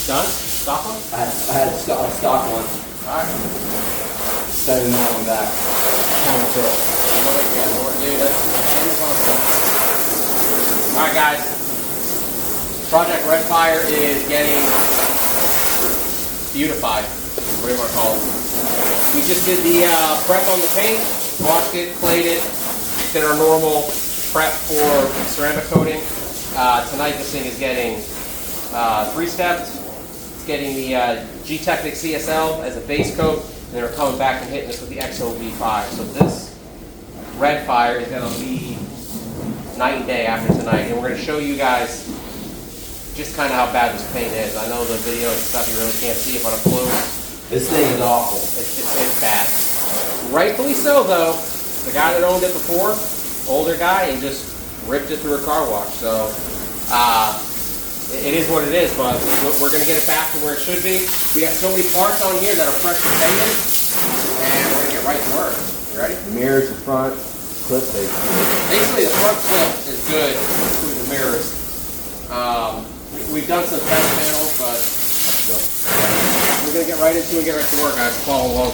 Done? Stock one? I had a stock one. Alright. Send another one back. Dude, that's alright guys. Project Redfire is getting beautified. What do you want to call it? We just did the prep on the paint, washed it, clayed it, did our normal prep for ceramic coating. Tonight this thing is getting 3-stepped. It's getting the Gtechniq CSL as a base coat, and then we're coming back and hitting this with the XOV5. So this Redfire is going to be night and day after tonight, and we're going to show you guys just kind of how bad this paint is. I know the video and stuff, you really can't see it, but up close, this thing is awful. It's bad. Rightfully so, though. The guy that owned it before, older guy, he just ripped it through a car wash. So it is what it is, but we're going to get it back to where it should be. We got so many parts on here that are fresh for painting, and we're going to get right to work. You ready? The mirrors, the front, clip Basically, the front clip is good through the mirrors. We've done some test panels, but yeah, we're going to get right into it and get right to work, guys. Follow along.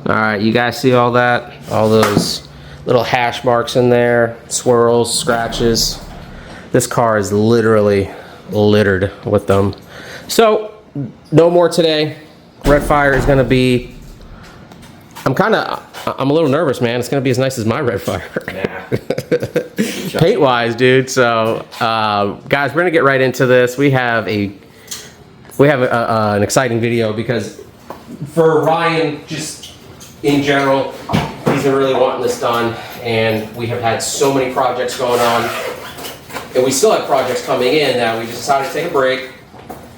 All right, you guys see all that? All those little hash marks in there, swirls, scratches. This car is literally littered with them. So, no more today. Redfire is gonna be, I'm a little nervous, man. It's gonna be as nice as my Redfire. Nah. Paint-wise, dude. So, guys, we're gonna get right into this. We have an exciting video because for Ryan, just in general, he's been really wanting this done, and we have had so many projects going on, and we still have projects coming in that we just decided to take a break,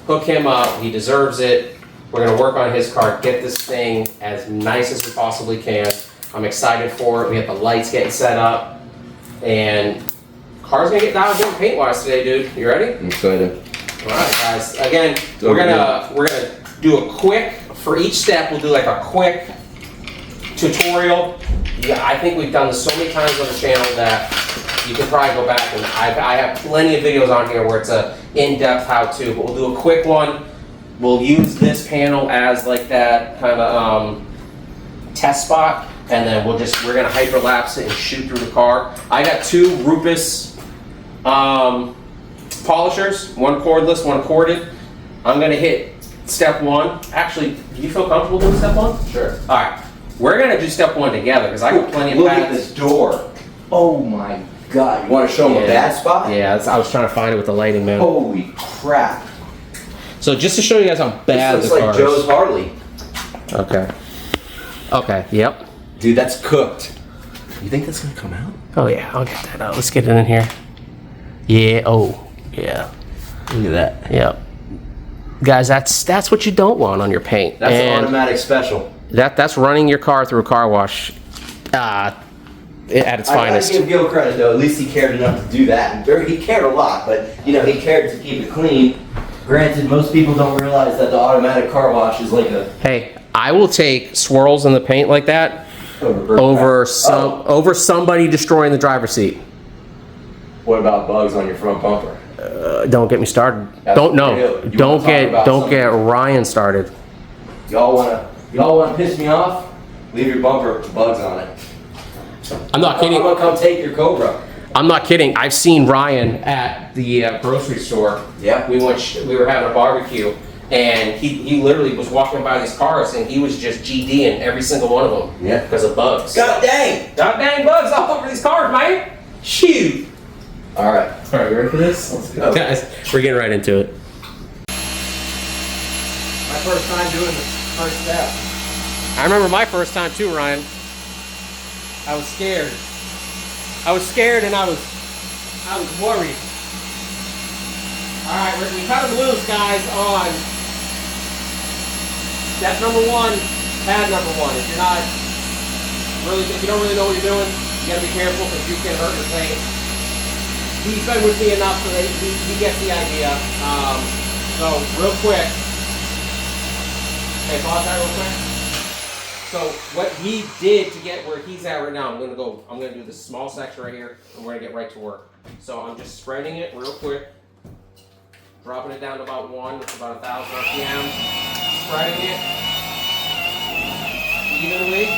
hook him up. He deserves it. We're going to work on his car, get this thing as nice as we possibly can. I'm excited for it. We have the lights getting set up, and car's going to get dialed in paint-wise today, dude. You ready? I'm excited. All right, guys. Again, we're gonna do a quick, for each step, we'll do like a quick tutorial. Yeah, I think we've done this so many times on the channel that you can probably go back, and I have plenty of videos on here where it's a in-depth how-to, but we'll do a quick one. We'll use this panel as like that kind of test spot, and then we're gonna hyperlapse it and shoot through the car. I got 2 Rupes polishers, one cordless, one corded. I'm gonna hit step 1. Actually, do you feel comfortable doing step 1? Sure. All right. We're gonna do step 1 together because I got plenty of Look pads. at this door. Oh my God. You want to show them a bad spot? Yeah, I was trying to find it with the lighting, man. Holy crap. So just to show you guys how bad this the looks car like is. Joe's Harley. Okay. Okay, yep. Dude, that's cooked. You think that's going to come out? Oh yeah, I'll get that out. Let's get it in here. Yeah, oh, yeah. Look at that. Yep. Guys, that's what you don't want on your paint. That's an automatic special. That's running your car through a car wash at its finest. I give Gil credit though. At least he cared enough to do that. And he cared a lot, but you know he cared to keep it clean. Granted, most people don't realize that the automatic car wash is like a. Hey, I will take swirls in the paint like that over somebody destroying the driver's seat. What about bugs on your front bumper? Don't get me started. That's Don't get Ryan started. Y'all wanna piss me off? Leave your bumper with bugs on it. I'm not kidding. I'm gonna come take your Cobra. I'm not kidding. I've seen Ryan at the grocery store. Yeah. We were having a barbecue, and he literally was walking by these cars, and he was just GDing every single one of them. Yeah. Because of bugs. God dang bugs all over these cars, man. Shoot. All right. All right, you ready for this? Let's go. Guys, we're getting right into it. My first time doing the first step. I remember my first time too, Ryan. I was scared. I was scared and I was worried. Alright, we cut them loose, guys, on step number 1, pad number 1. If you don't really know what you're doing, you gotta be careful because you can hurt your paint. He's been with me enough so that he gets the idea. So real quick. Okay, pause that real quick. So what he did to get where he's at right now, I'm gonna do this small section right here, and we're gonna get right to work. So I'm just spreading it real quick, dropping it down to about 1, which is about 1,000 RPM, spreading it evenly.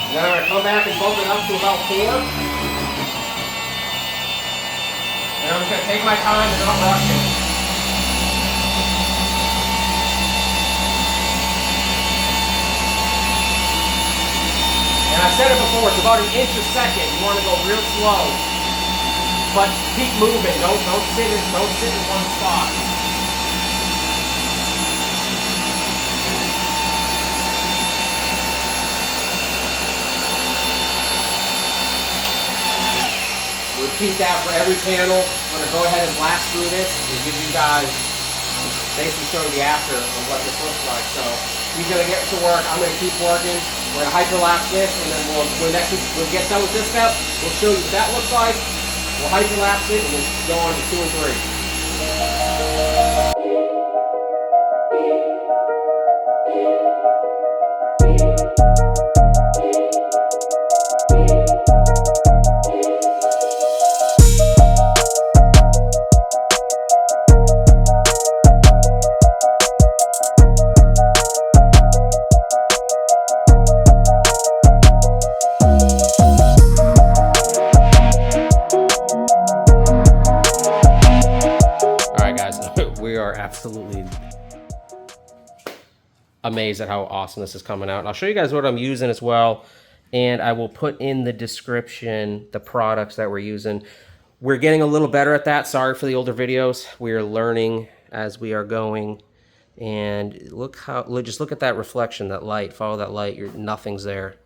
And then I'm gonna come back and bump it up to about 4. And I'm just gonna take my time and not rush it. And I've said it before, it's about 1 inch a second. You want to go real slow, but keep moving. Don't sit in one spot. Repeat that for every panel. I'm going to go ahead and blast through this and give you guys basically show you the after of what this looks like. So he's going to get to work. I'm going to keep working. We're going to hyperlapse this, and then when we get done with this step, we'll show you what that looks like. We'll hyperlapse it, and we'll go on to 2 and 3. We are absolutely amazed at how awesome this is coming out. And I'll show you guys what I'm using as well, and I will put in the description the products that we're using. We're getting a little better at that. Sorry for the older videos. We are learning as we are going. And just look at that reflection, that light. Follow that light. Nothing's there.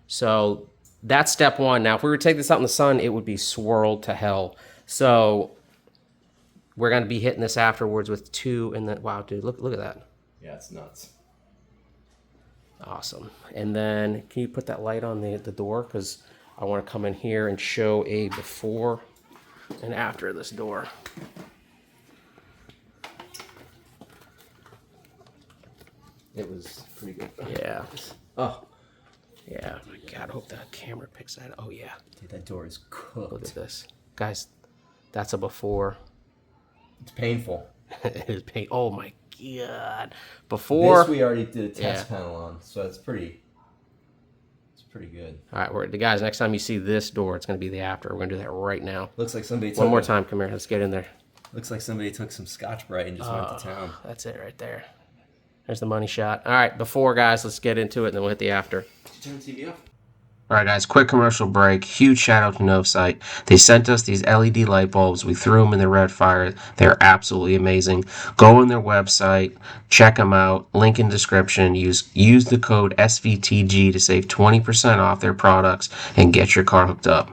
So that's step 1. Now, if we were to take this out in the sun, it would be swirled to hell. So we're going to be hitting this afterwards with 2, and then, wow, dude, look at that. Yeah, it's nuts. Awesome. And then, can you put that light on the door? Because I want to come in here and show a before and after this door. It was pretty good. Yeah. Oh. Yeah, my God, I hope that camera picks that. Oh, yeah. Dude, that door is cooked. Look at this. Guys, that's a before. It's painful. It is pain. Oh, my God. Before. This we already did a test panel on, so it's pretty good. All right, guys, next time you see this door, it's going to be the after. We're going to do that right now. Looks like somebody took One more time. Come here. Let's get in there. Looks like somebody took some Scotch-Brite and just went to town. That's it right there. There's the money shot. All right, before, guys, let's get into it, and then we'll hit the after. Turn the TV off. All right, guys, quick commercial break. Huge shout out to Novsight. They sent us these LED light bulbs. We threw them in the Redfire. They're absolutely amazing. Go on their website, check them out. Link in description. Use the code SVTG to save 20% off their products and get your car hooked up.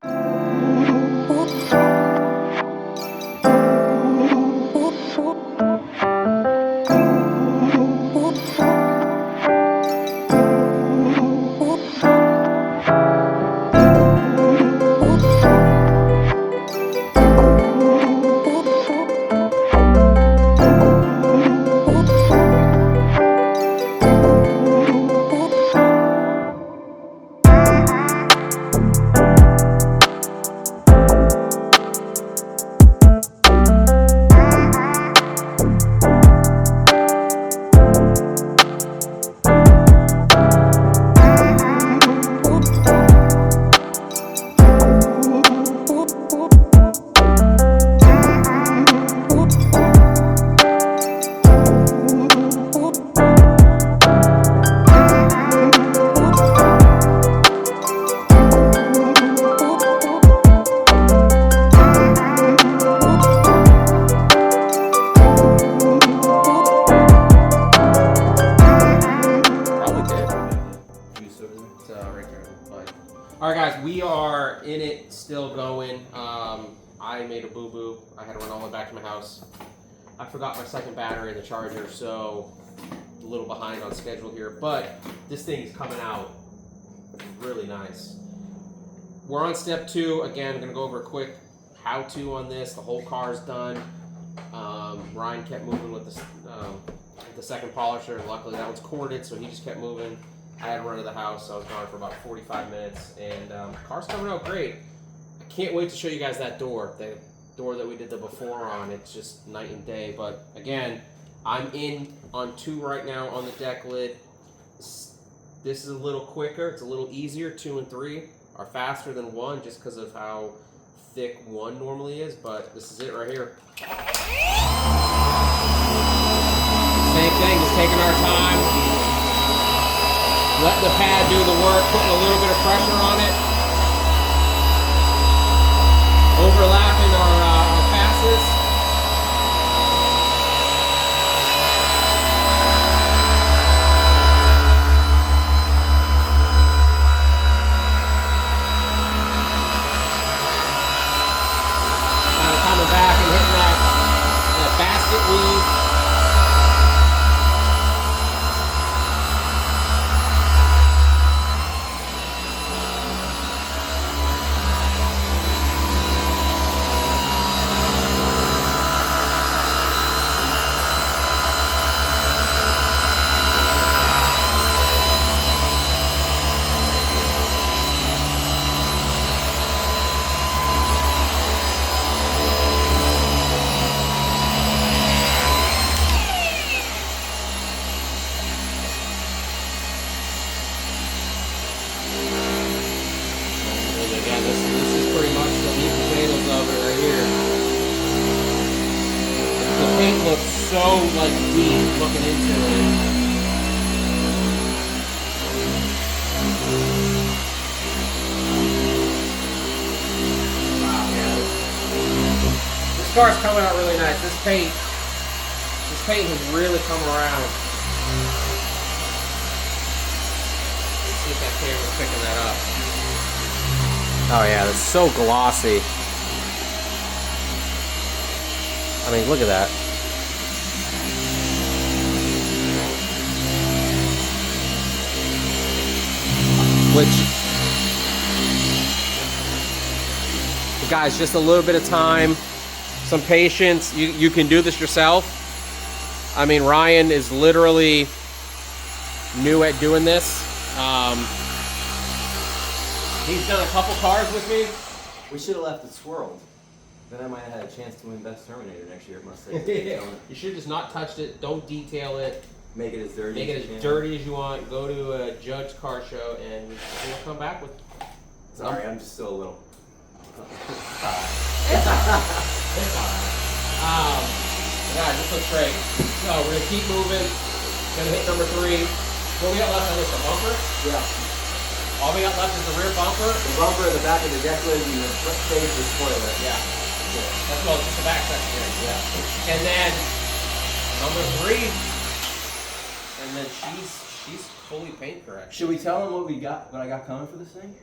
we are in it, still going. I made a boo-boo. I had to run all the way back to my house. I forgot my second battery in the charger, so a little behind on schedule here. But this thing is coming out really nice. We're on step 2. Again, I'm going to go over a quick how-to on this. The whole car's done. Ryan kept moving with the second polisher, and luckily that one's corded, so he just kept moving. I had to run to the house, so I was gone for about 45 minutes, and the car's coming out great. I can't wait to show you guys that door. The door that we did the before on, it's just night and day. But again, I'm in on 2 right now on the deck lid. This is a little quicker, it's a little easier. 2 and 3 are faster than 1 just because of how thick 1 normally is, but this is it right here. Same thing, just taking our time, letting the pad do the work, putting a little bit of pressure on it, overlapping our passes. Back and hitting that basket weave. So like deep looking into it. Wow, yeah. This car's coming out really nice. This paint has really come around. Let's see if that camera's picking that up. Oh yeah, it's so glossy. I mean, look at that. Which, guys, just a little bit of time, some patience. You can do this yourself. I mean, Ryan is literally new at doing this. He's done a couple cars with me. We should have left it swirled. Then I might have had a chance to win Best Terminator next year at Mustang. You should have just not touched it. Don't detail it. Make it as dirty. Make it as dirty as you want. Go to a Judge car show and we'll come back with. Sorry, I'm just still a little. It's alright. It's alright. Yeah, this looks great. So we're gonna keep moving. Gonna hit number 3. What we got left on this? A bumper? Yeah. All we got left is the rear bumper. The bumper, the back of the deck lid, and the front face of the spoiler. Yeah. Cool. That's well, just the back section here. Yeah. And then number 3. And then she's fully paint correct. Should we tell them what I got coming for this thing?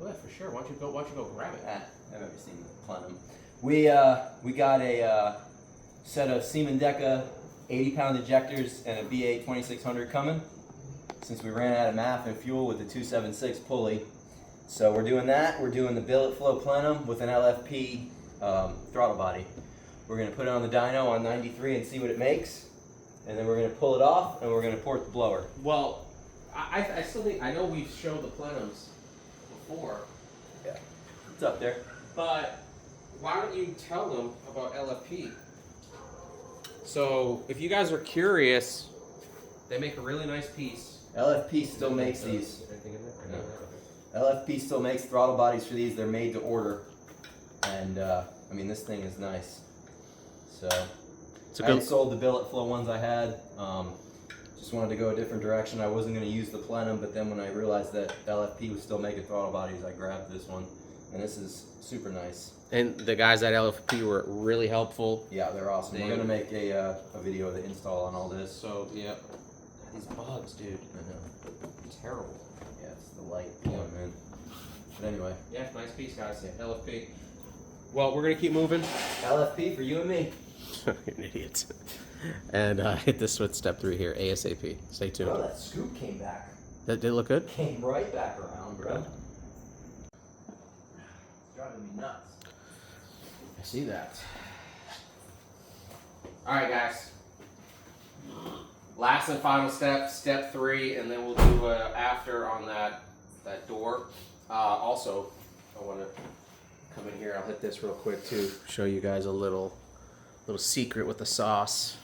Well, yeah, for sure. Why don't you go grab it? I've never seen the plenum. We got a set of Seaman Deca 80-pound ejectors and a BA 2600 coming. Since we ran out of MAF and fuel with the 276 pulley, so we're doing that. We're doing the billet flow plenum with an LFP throttle body. We're gonna put it on the dyno on 93 and see what it makes. And then we're going to pull it off, and we're going to port the blower. Well, I still think, I know we've showed the plenums before. Yeah. It's up there. But why don't you tell them about LFP? So, if you guys are curious, they make a really nice piece. LFP still makes these. LFP still makes throttle bodies for these. They're made to order. And, I mean, this thing is nice. So... I had sold the billet flow ones I had. Just wanted to go a different direction. I wasn't going to use the plenum, but then when I realized that LFP was still making throttle bodies, I grabbed this one. And this is super nice. And the guys at LFP were really helpful. Yeah, they're awesome. We're going to make a video of the install on all this. So, yeah. These bugs, dude. I know. Terrible. Yeah, it's the light going in. But anyway. Yeah, nice piece, guys. Yeah, LFP. Well, we're gonna keep moving. LFP for you and me. You're an idiot. And hit this with step 3 here, ASAP. Stay tuned. Bro, that scoop came back. That did look good? Came right back around, bro. It's driving me nuts. I see that. All right, guys. Last and final step, step 3, and then we'll do after on that door. Also, I want to come in here. I'll hit this real quick too. Show you guys a little secret with the sauce.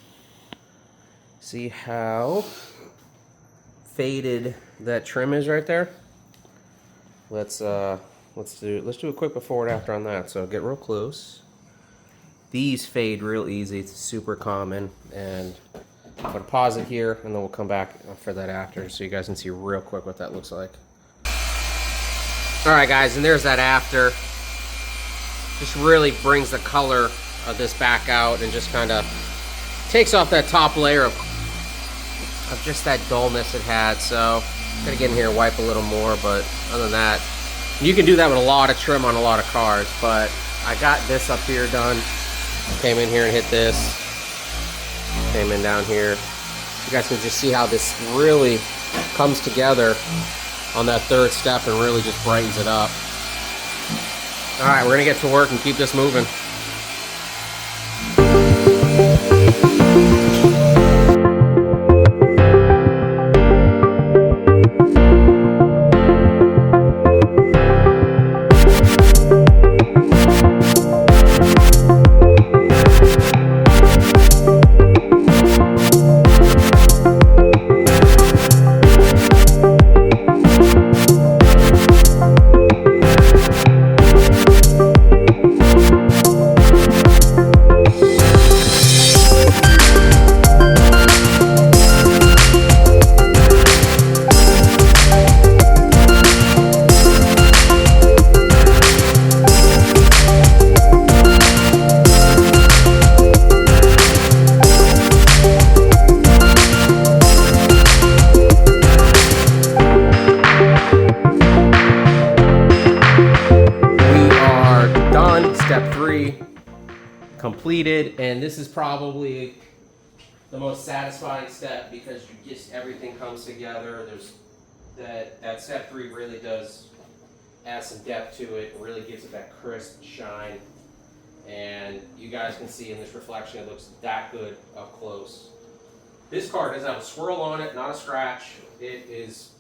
See how faded that trim is right there? Let's do a quick before and after on that. So get real close. These fade real easy. It's super common, and I'm gonna pause it here, and then we'll come back for that after, so you guys can see real quick what that looks like. All right, guys, and there's that after. Just really brings the color of this back out, and just kind of takes off that top layer of just that dullness it had. So gotta get in here and wipe a little more, but other than that, you can do that with a lot of trim on a lot of cars. But I got this up here done. Came in here and hit this. Came in down here. You guys can just see how this really comes together on that 3rd step and really just brightens it up. All right, we're gonna get to work and keep this moving. Completed, and this is probably the most satisfying step because you just everything comes together. There's that step 3 really does add some depth to it. It really gives it that crisp shine, and you guys can see in this reflection it looks that good up close. This car does have a swirl on it, not a scratch. It is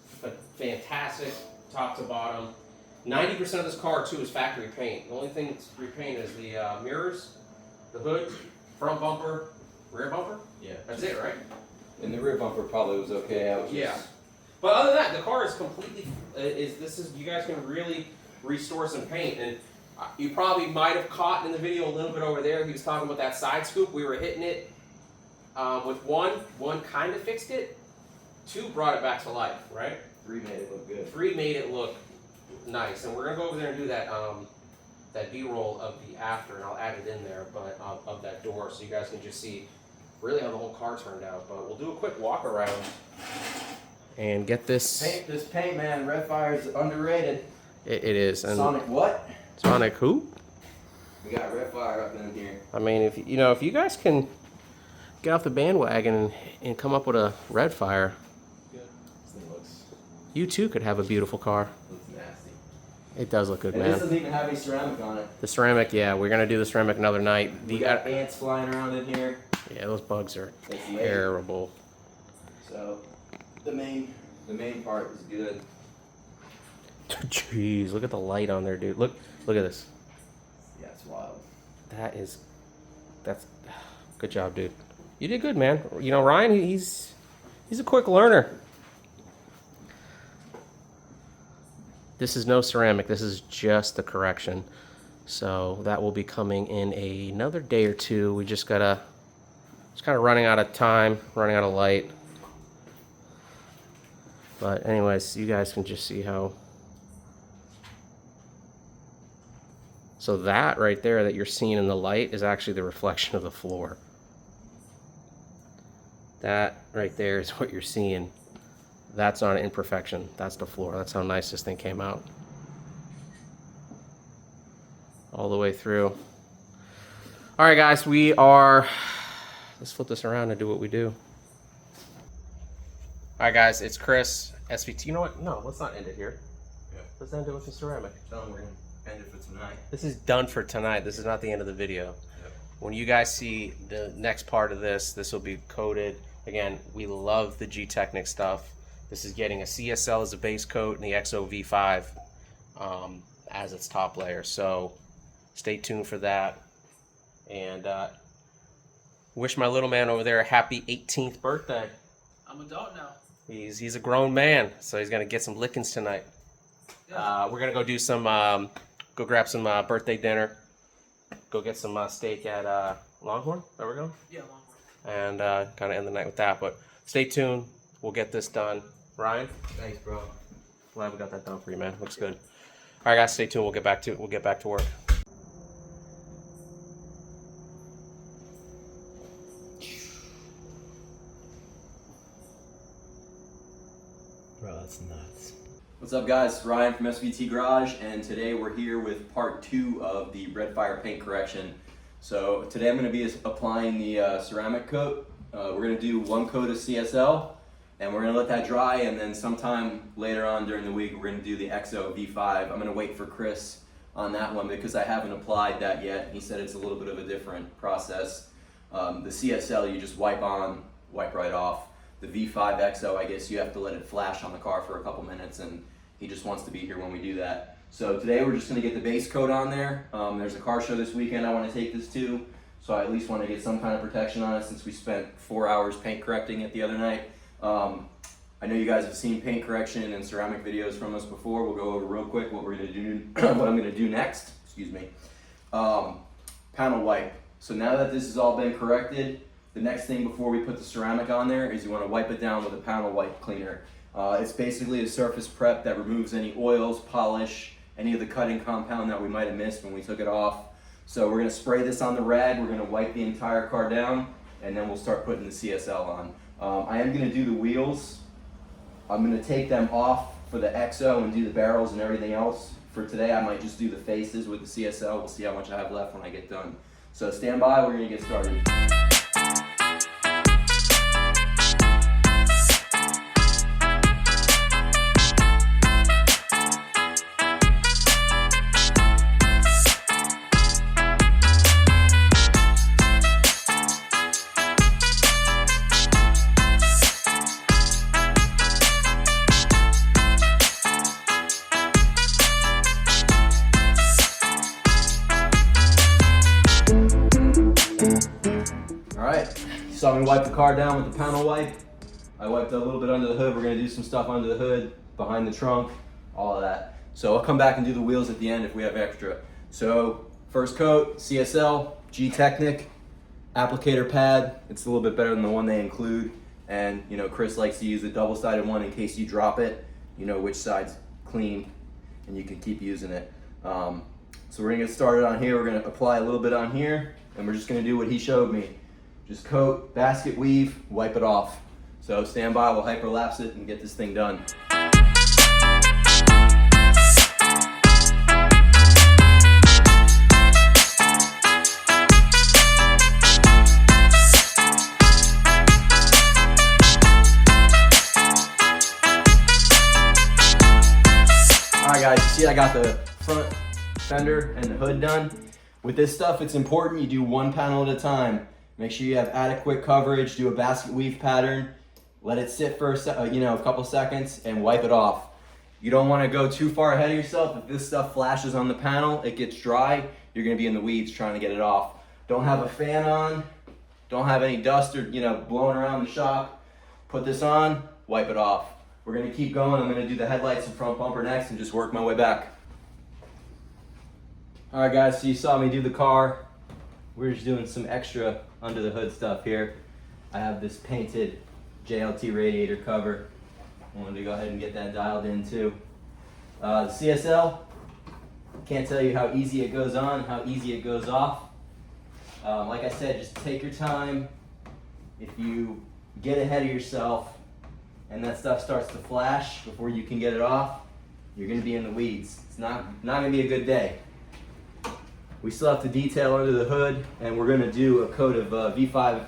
fantastic top to bottom. 90% of this car too is factory paint. The only thing that's repainted is the mirrors, the hood, front bumper, rear bumper. Yeah. That's it, right? And the rear bumper probably was okay. I was just... Yeah. But other than that, the car is completely, you guys can really restore some paint. And you probably might have caught in the video a little bit over there, he was talking about that side scoop. We were hitting it with one kind of fixed it, 2 brought it back to life, right? 3 made it look good. 3 made it look nice. And we're gonna go over there and do that that B-roll of the after, and I'll add it in there, but of that door, so you guys can just see really how the whole car turned out. But we'll do a quick walk around and get this. This paint, man, Redfire is underrated. It is. And Sonic what? Sonic who? We got Redfire up in here. I mean, if you guys can get off the bandwagon and come up with a Redfire, Good. This thing looks. You too could have a beautiful car. Looks nasty. It does look good, And man. this doesn't even have any ceramic on it. The ceramic, yeah, we're gonna do the ceramic another night. We got ants flying around in here. Yeah, those bugs are It's terrible. So the main part is good. Jeez, look at the light on there, dude. Look at this. Yeah, it's wild. That's good job, dude. You did good, man. You know, Ryan, he's a quick learner. This is no ceramic. This is just the correction. So that will be coming in another day or 2. We just gotta. It's kind of running out of time, running out of light. But anyways, you guys can just see how. So that right there that you're seeing in the light is actually the reflection of the floor. That right there is what you're seeing. That's not an imperfection. That's the floor. That's how nice this thing came out. All the way through. All right, guys, let's flip this around and do what we do. All right, guys, it's Chris, SVT. You know what? No, let's not end it here. Yeah. Let's end it with the ceramic. Tell them we're gonna end it for tonight. This is done for tonight. This is not the end of the video. Yep. When you guys see the next part of this, this will be coated. Again, we love the Gtechniq stuff. This is getting a CSL as a base coat and the XO-V5 as its top layer. So stay tuned for that. And wish my little man over there a happy 18th birthday. I'm an adult now. He's a grown man, so he's gonna get some lickings tonight. Yeah. We're gonna go do some, go grab some birthday dinner. Go get some steak at Longhorn. There we go. Yeah, long way. And kind of end the night with that. But stay tuned. We'll get this done. Ryan, Thanks, bro. glad we got that done for you, man. Looks good. All right, guys, stay tuned. We'll get back to work. Bro, that's nuts. What's up, guys? Ryan from SVT Garage, and today we're here with part 2 of the Redfire paint correction. So today I'm going to be applying the ceramic coat. We're going to do 1 coat of CSL, and we're going to let that dry, and then sometime later on during the week we're going to do the XO-V5. I'm going to wait for Chris on that one because I haven't applied that yet. He said it's a little bit of a different process. The CSL you just wipe on, wipe right off. The V5 XO, I guess you have to let it flash on the car for a couple minutes, and he just wants to be here when we do that. So today we're just going to get the base coat on there. There's a car show this weekend I want to take this to, so I at least want to get some kind of protection on it since we spent 4 hours paint correcting it the other night. I know you guys have seen paint correction and ceramic videos from us before. We'll go over real quick what we're going to do, what I'm going to do next. Excuse me. Panel wipe. So now that this has all been corrected, the next thing before we put the ceramic on there is you want to wipe it down with a panel wipe cleaner. It's basically a surface prep that removes any oils, polish, any of the cutting compound that we might have missed when we took it off. So we're going to spray this on the rag, we're going to wipe the entire car down, and then we'll start putting the CSL on. I am going to do the wheels. I'm going to take them off for the XO and do the barrels and everything else. For today I might just do the faces with the CSL. We'll see how much I have left when I get done. So stand by, we're going to get started. Saw me wipe the car down with the panel wipe. I wiped a little bit under the hood. We're gonna do some stuff under the hood, behind the trunk, all of that. So I'll come back and do the wheels at the end if we have extra. So first coat, CSL, Gtechniq, applicator pad. It's a little bit better than the one they include. And you know, Chris likes to use the double-sided one in case you drop it. You know which side's clean and you can keep using it. So we're gonna get started on here. We're gonna apply a little bit on here and we're just gonna do what he showed me. Just coat, basket weave, wipe it off. So stand by, we'll hyperlapse it and get this thing done. Alright guys, you see I got the front fender and the hood done. With this stuff, it's important you do 1 panel at a time. Make sure you have adequate coverage, do a basket weave pattern, let it sit for a couple seconds and wipe it off. You don't want to go too far ahead of yourself. If this stuff flashes on the panel, it gets dry, you're going to be in the weeds trying to get it off. Don't have a fan on, don't have any dust or blowing around the shop. Put this on, wipe it off. We're going to keep going. I'm going to do the headlights and front bumper next and just work my way back. Alright guys, so you saw me do the car. We're just doing some extra under the hood stuff here. I have this painted JLT radiator cover. I wanted to go ahead and get that dialed in too. The CSL, can't tell you how easy it goes on, how easy it goes off. Like I said, just take your time. If you get ahead of yourself, and that stuff starts to flash before you can get it off, you're gonna be in the weeds. It's not gonna be a good day. We still have to detail under the hood, and we're gonna do a coat of V5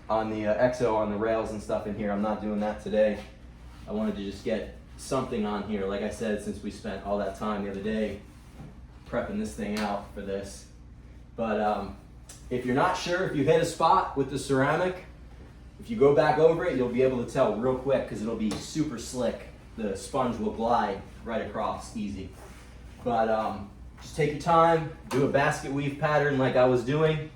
on the EXO on the rails and stuff in here. I'm not doing that today. I wanted to just get something on here. Like I said, since we spent all that time the other day prepping this thing out for this. But if you're not sure, if you hit a spot with the ceramic, if you go back over it, you'll be able to tell real quick because it'll be super slick. The sponge will glide right across easy. But just take your time, do a basket weave pattern like I was doing,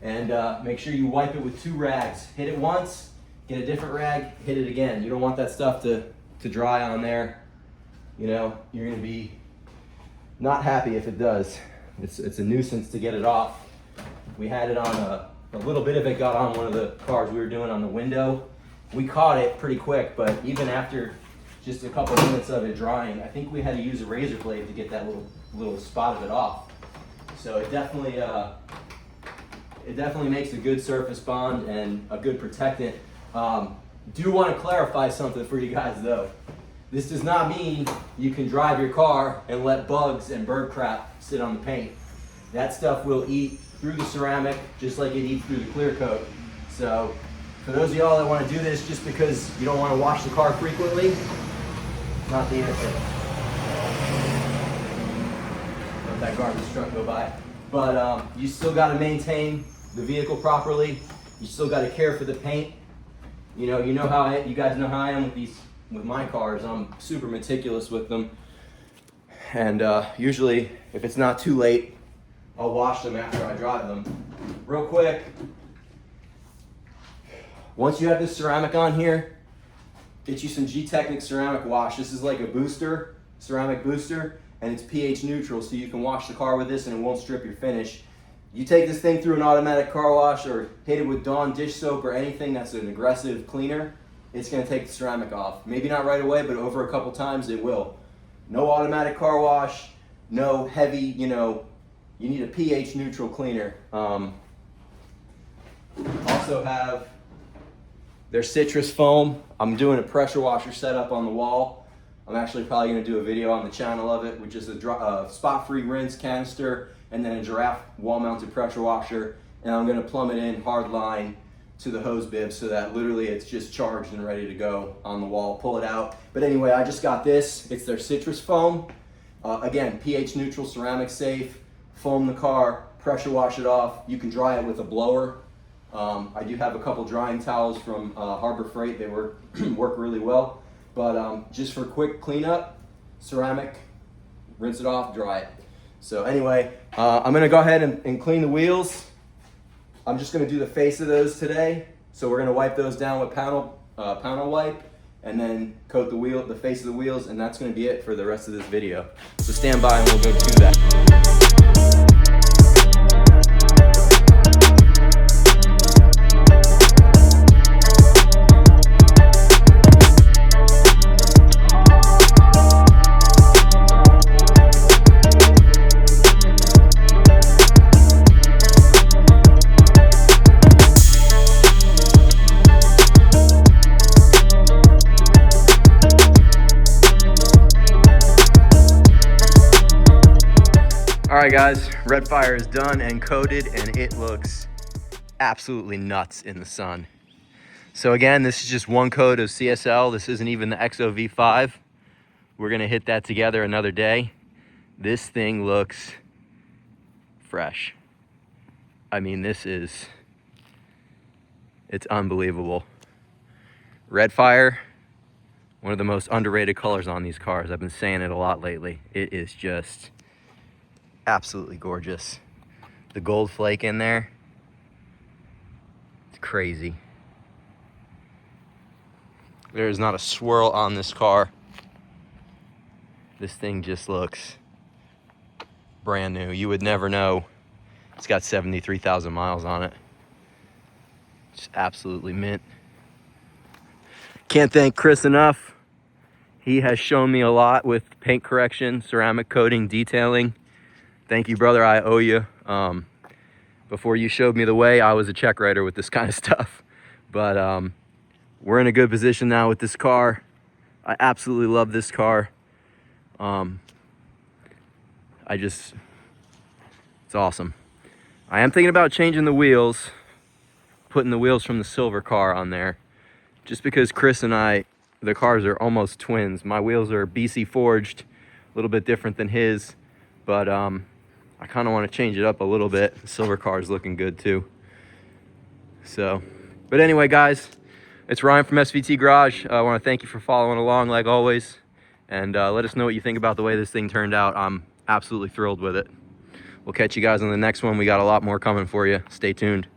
and make sure you wipe it with 2 rags. Hit it once, get a different rag, hit it again. You don't want that stuff to dry on there. You know, you're gonna be not happy if it does. It's a nuisance to get it off. We had it on a little bit of it got on one of the cars we were doing on the window. We caught it pretty quick, but even after just a couple minutes of it drying, I think we had to use a razor blade to get that little spot of it off. So it definitely makes a good surface bond and a good protectant. Do want to clarify something for you guys though. This does not mean you can drive your car and let bugs and bird crap sit on the paint. That stuff will eat through the ceramic just like it eats through the clear coat. So for those of y'all that want to do this just because you don't want to wash the car frequently, not the answer. Let that garbage truck go by. But you still got to maintain the vehicle properly. You still got to care for the paint. You know how you guys know how I am with my cars. I'm super meticulous with them. And usually, if it's not too late, I'll wash them after I drive them. Real quick, once you have this ceramic on here, get you some Gtechniq ceramic wash. This is like a booster, ceramic booster, and it's pH neutral, so you can wash the car with this and it won't strip your finish. You take this thing through an automatic car wash or hit it with Dawn dish soap or anything that's an aggressive cleaner, it's gonna take the ceramic off. Maybe not right away, but over a couple times it will. No automatic car wash, no heavy, you need a pH neutral cleaner. Also have their citrus foam. I'm doing a pressure washer setup on the wall. I'm actually probably gonna do a video on the channel of it, which is a spot-free rinse canister and then a giraffe wall-mounted pressure washer. And I'm gonna plumb it in hard line to the hose bib so that literally it's just charged and ready to go on the wall. Pull it out. But anyway, I just got this. It's their citrus foam. Again, pH neutral, ceramic safe. Foam the car, pressure wash it off. You can dry it with a blower. I do have a couple drying towels from Harbor Freight. They work really well. But just for quick cleanup, ceramic, rinse it off, dry it. So anyway, I'm gonna go ahead and clean the wheels. I'm just gonna do the face of those today. So we're gonna wipe those down with panel wipe and then coat the face of the wheels, and that's gonna be it for the rest of this video. So stand by and we'll go do that. All right guys, Redfire is done and coated and it looks absolutely nuts in the sun. So again, this is just one coat of CSL. This isn't even the EXO V5. We're gonna hit that together another day. This thing looks fresh. I mean, it's unbelievable. Redfire, one of the most underrated colors on these cars. I've been saying it a lot lately. It is just absolutely gorgeous. The gold flake in there, it's crazy. There is not a swirl on this car. This thing just looks brand new. You would never know. It's got 73,000 miles on it. Just absolutely mint. Can't thank Chris enough. He has shown me a lot with paint correction, ceramic coating, detailing. Thank you, brother. I owe you. Before you showed me the way, I was a check writer with this kind of stuff. But we're in a good position now with this car. I absolutely love this car. It's awesome. I am thinking about changing the wheels, putting the wheels from the silver car on there, just because Chris and I, the cars are almost twins. My wheels are BC forged, a little bit different than his, but I kind of want to change it up a little bit. The silver car is looking good too. So, but anyway, guys, it's Ryan from SVT Garage. I want to thank you for following along like always, and let us know what you think about the way this thing turned out. I'm absolutely thrilled with it. We'll catch you guys on the next one. We got a lot more coming for you. Stay tuned.